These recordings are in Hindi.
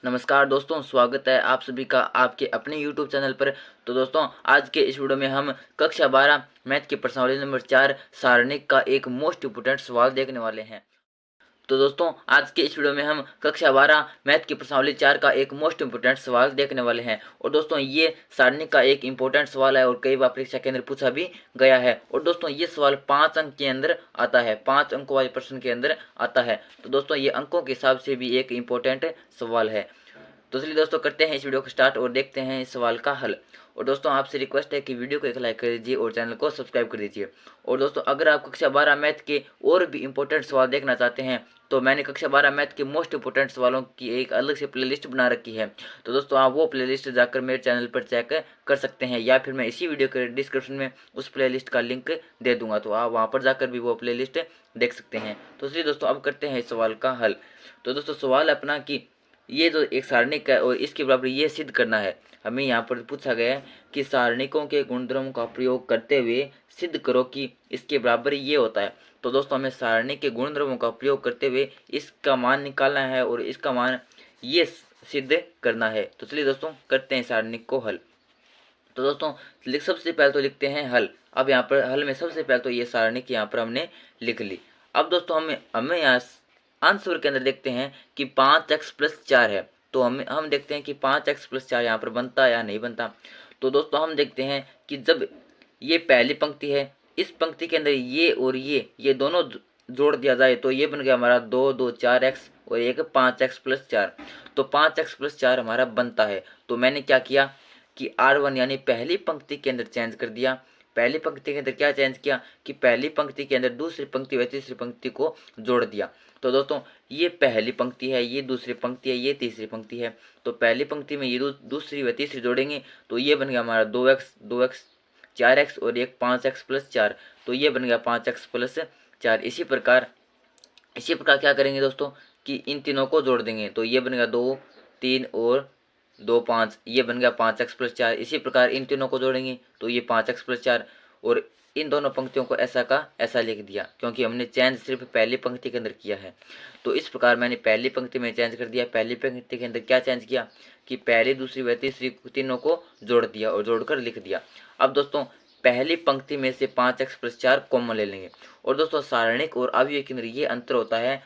नमस्कार दोस्तों, स्वागत है आप सभी का आपके अपने YouTube चैनल पर। तो दोस्तों, आज के इस वीडियो में हम कक्षा 12 मैथ की प्रश्नावली नंबर 4 सारणिक का एक मोस्ट इम्पोर्टेंट सवाल देखने वाले हैं। तो दोस्तों, आज के इस वीडियो में हम कक्षा 12 मैथ की प्रश्नावली 4 का एक मोस्ट इम्पोर्टेंट सवाल देखने वाले हैं। और दोस्तों, ये सारणिक का एक इम्पोर्टेंट सवाल है और कई बार परीक्षा के अंदर पूछा भी गया है। और दोस्तों, ये सवाल 5 अंक के अंदर आता है, 5 अंकों वाले प्रश्न के अंदर आता है। तो दोस्तों, ये अंकों के हिसाब से भी एक इम्पोर्टेंट सवाल है। तो चलिए दोस्तों, करते हैं इस वीडियो को स्टार्ट और देखते हैं इस सवाल का हल। और दोस्तों, आपसे रिक्वेस्ट है कि वीडियो को एक लाइक कर दीजिए और चैनल को सब्सक्राइब कर दीजिए। और दोस्तों, अगर आप कक्षा 12 मैथ के और भी इंपॉर्टेंट सवाल देखना चाहते हैं तो मैंने कक्षा 12 मैथ के मोस्ट इंपोर्टेंट सवालों की एक अलग से प्लेलिस्ट बना रखी है। तो दोस्तों, आप वो प्लेलिस्ट जाकर मेरे चैनल पर चेक कर सकते हैं, या फिर मैं इसी वीडियो के डिस्क्रिप्शन में उस प्लेलिस्ट का लिंक दे दूंगा, तो आप वहाँ पर जाकर भी वो प्लेलिस्ट देख सकते हैं। तो चलिए दोस्तों, अब करते हैं इस सवाल का हल। तो दोस्तों, सवाल अपना कि ये जो एक सारणिक है और इसके बराबर ये सिद्ध करना है। हमें यहाँ पर पूछा गया है कि सारणिकों के गुणधर्मों का प्रयोग करते हुए सिद्ध करो कि इसके बराबर ये होता है। तो दोस्तों, हमें सारणिक के गुणधर्मों का प्रयोग करते हुए इसका मान निकालना है और इसका मान ये सिद्ध करना है। तो चलिए दोस्तों, करते हैं सारणिक को हल। तो दोस्तों, सबसे पहले तो लिखते हैं हल। अब यहाँ पर हल में सबसे पहले तो ये सारणिक यहाँ पर हमने लिख ली। अब दोस्तों, हमें यहाँ आंसर के अंदर देखते हैं कि 5x+4 है। तो हम देखते हैं कि 5x+4 यहाँ पर बनता या नहीं बनता। तो दोस्तों, हम देखते हैं कि जब ये पहली पंक्ति है, इस पंक्ति के अंदर ये और ये दोनों जोड़ दिया जाए तो ये बन गया हमारा 2 2 4x और एक 5x+4। तो 5x+4 हमारा बनता है। तो मैंने क्या किया कि R1 यानी पहली पंक्ति के अंदर चेंज कर दिया। पहली पंक्ति के अंदर क्या चेंज किया कि पहली पंक्ति के अंदर दूसरी पंक्ति व तीसरी पंक्ति को जोड़ दिया। तो दोस्तों, ये पहली पंक्ति है, ये दूसरी पंक्ति है, ये तीसरी पंक्ति है। तो पहली पंक्ति में ये दूसरी व तीसरी जोड़ेंगे तो ये बन गया हमारा 2x 4x और एक 5x+4। तो ये बन गया 5x+4। इसी प्रकार क्या करेंगे दोस्तों कि इन तीनों को जोड़ देंगे तो ये बनेगा 2 3 और 2 5, ये बन गया 5x+4। इसी प्रकार इन तीनों को जोड़ेंगे तो ये 5x+4। और इन दोनों पंक्तियों को ऐसा का ऐसा लिख दिया क्योंकि हमने चेंज सिर्फ पहली पंक्ति के अंदर किया है। तो इस प्रकार मैंने पहली पंक्ति में चेंज कर दिया। पहली पंक्ति के अंदर क्या चेंज किया कि पहली दूसरी व तीसरी तीनों को जोड़ दिया और जोड़कर लिख दिया। अब दोस्तों, पहली पंक्ति में से 5x+4 कॉमन ले लेंगे। और दोस्तों, सारणिक और अवयव के अंदर ये अंतर होता है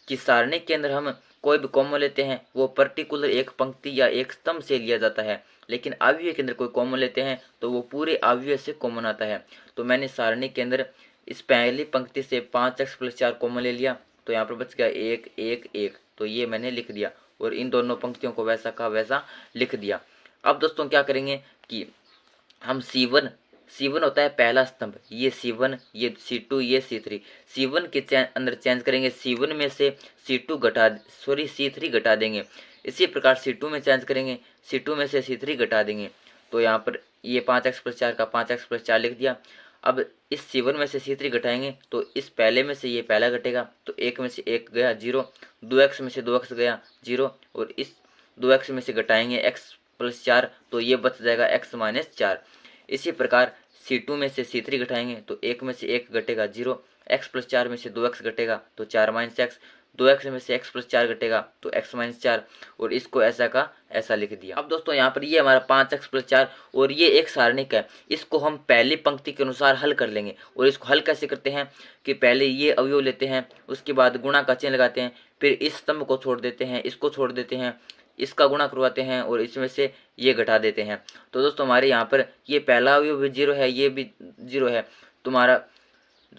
कि सारणिक के अंदर हम कोई भी कॉमन लेते हैं वो पर्टिकुलर एक पंक्ति या एक स्तंभ से लिया जाता है, लेकिन अवयव के अंदर कोई कॉमन लेते हैं तो वो पूरे अवयव से कॉमन आता है। तो मैंने सारणिक के अंदर इस पहली पंक्ति से 5x+4 कॉमन ले लिया तो यहाँ पर बच गया 1 1 1। तो ये मैंने लिख दिया और इन दोनों पंक्तियों को वैसा का वैसा लिख दिया। अब दोस्तों, क्या करेंगे कि हम C1 होता है पहला स्तंभ, ये C1, ये C2, ये C3। C1 के अंदर चेंज करेंगे, C1 में से C3 घटा देंगे। इसी प्रकार C2 में चेंज करेंगे, C2 में से C3 घटा देंगे। तो यहाँ पर ये 5x+4 का 5x+4 लिख दिया। अब इस C1 में से C3 घटाएंगे तो इस पहले में से ये पहला घटेगा तो 1 में से 1 गया 0, 2x में से 2x गया 0 और इस 2x में से घटाएंगे x+4 तो ये बच जाएगा x-4। इसी प्रकार C2 में से C3 घटाएंगे तो 1 में से 1 घटेगा 0, x+4 में से 2x घटेगा तो 4 x, 2x में से x+4 घटेगा तो x-4 और इसको ऐसा का ऐसा लिख दिया। अब दोस्तों, यहाँ पर ये हमारा 5x+4 और ये एक सारणिक है। इसको हम पहली पंक्ति के अनुसार हल कर लेंगे। और इसको हल कैसे करते हैं कि पहले ये अवयव लेते हैं, उसके बाद गुणा का चिन्ह लगाते हैं, फिर इस स्तंभ को छोड़ देते हैं, इसको छोड़ देते हैं, इसका गुणा करवाते हैं और इसमें से ये घटा देते हैं। तो दोस्तों, हमारे यहाँ पर ये पहला अवयव भी 0 है, ये भी 0 है। तुम्हारा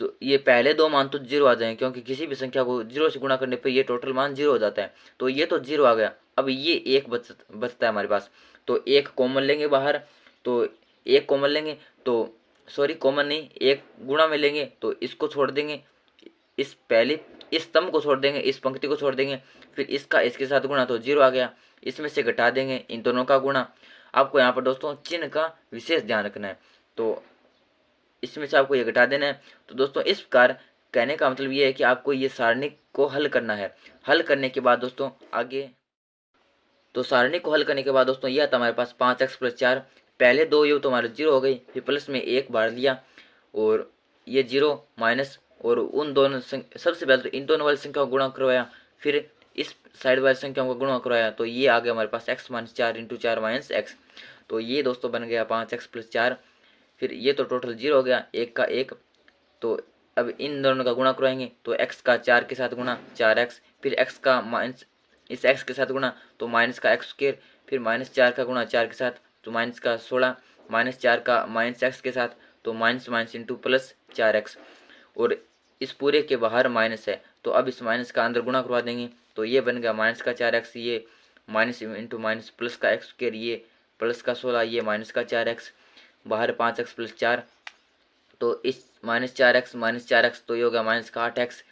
जो ये पहले दो मान तो 0 आ जाएंगे क्योंकि किसी भी संख्या को 0 से गुणा करने पर ये टोटल मान 0 हो जाता है। तो ये तो 0 आ गया। अब ये एक बचता है हमारे पास, तो एक कॉमन लेंगे बाहर, तो एक कॉमन लेंगे तो सॉरी कॉमन नहीं, एक गुणा में लेंगे तो इसको छोड़ देंगे, इस स्तंभ को छोड़ देंगे, इस पंक्ति को छोड़ देंगे, फिर इसका इसके साथ गुणा तो 0 आ गया। इसमें से घटा देंगे इन दोनों का गुणा। आपको यहाँ पर दोस्तों चिन्ह का विशेष ध्यान रखना है, तो इसमें से आपको ये घटा देना है। तो दोस्तों, इस प्रकार कहने का मतलब ये है कि आपको ये सारणिक को हल करना है। हल करने के बाद दोस्तों आगे, तो सारणिक को हल करने के बाद दोस्तों यह था हमारे पास 5x+4। पहले दो योग तो हमारे 0 हो गई, फिर प्लस में 1 बार लिया और ये 0 माइनस, और उन दोनों सबसे पहले तो इन दोनों वाली संख्या को गुणा करवाया, फिर इस साइड वाली संख्याओं का गुणा करवाया तो ये आ गया हमारे पास x minus 4 into 4 minus x. तो ये दोस्तों बन गया 5x प्लस 4। फिर ये तो टोटल 0 हो गया, एक का एक। तो अब इन दोनों का गुणा करवाएंगे तो x का 4 के साथ गुणा 4x, फिर x का माइनस इस x के साथ गुणा तो माइनस का एक्स स्क्र, फिर माइनस 4 का गुणा 4 के साथ तो माइनस का 16, माइनस 4 का माइनस एक्स के साथ तो minus minus into plus 4x। और इस पूरे के बाहर माइनस है तो अब इस माइनस का अंदर गुणा करवा देंगे तो ये बन गया माइनस का 4x, ये माइनस इंटू माइनस प्लस का एक्स स्क्र, ये प्लस का 16, ये माइनस का 4x, बाहर 5x प्लस 4। तो इस माइनस 4x तो ये होगा माइनस का 8x,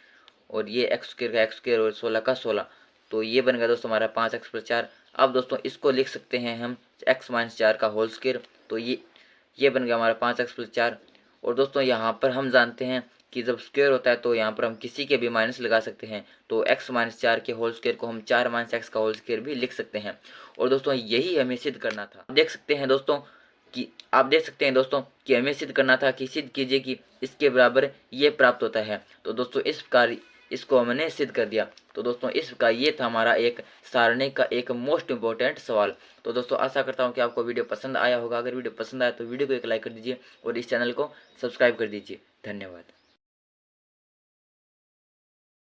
और ये एक्स स्क्र और 16 का 16। तो ये बन गया दोस्तों हमारा 5x प्लस 4। अब दोस्तों इसको लिख सकते हैं हम x माइनस 4 का होल स्क्र। तो ये बन गया हमारा 5x प्लस 4। और दोस्तों यहाँ पर हम जानते हैं कि जब स्क्वायर होता है तो यहाँ पर हम किसी के भी माइनस लगा सकते हैं। तो x माइनस 4 के होल स्क्वायर को हम 4 माइनस एक्स का होल स्क्वायर भी लिख सकते हैं। और दोस्तों यही हमें सिद्ध करना था। देख सकते हैं दोस्तों कि हमें सिद्ध करना था कि सिद्ध कीजिए कि इसके बराबर ये प्राप्त होता है। तो दोस्तों इसको हमने सिद्ध कर दिया। तो दोस्तों इसका ये था हमारा एक सारणिक का एक मोस्ट इंपॉर्टेंट सवाल। तो दोस्तों आशा करता हूँ कि आपको वीडियो पसंद आया होगा। अगर वीडियो पसंद आया तो वीडियो को एक लाइक कर दीजिए और इस चैनल को सब्सक्राइब कर दीजिए। धन्यवाद।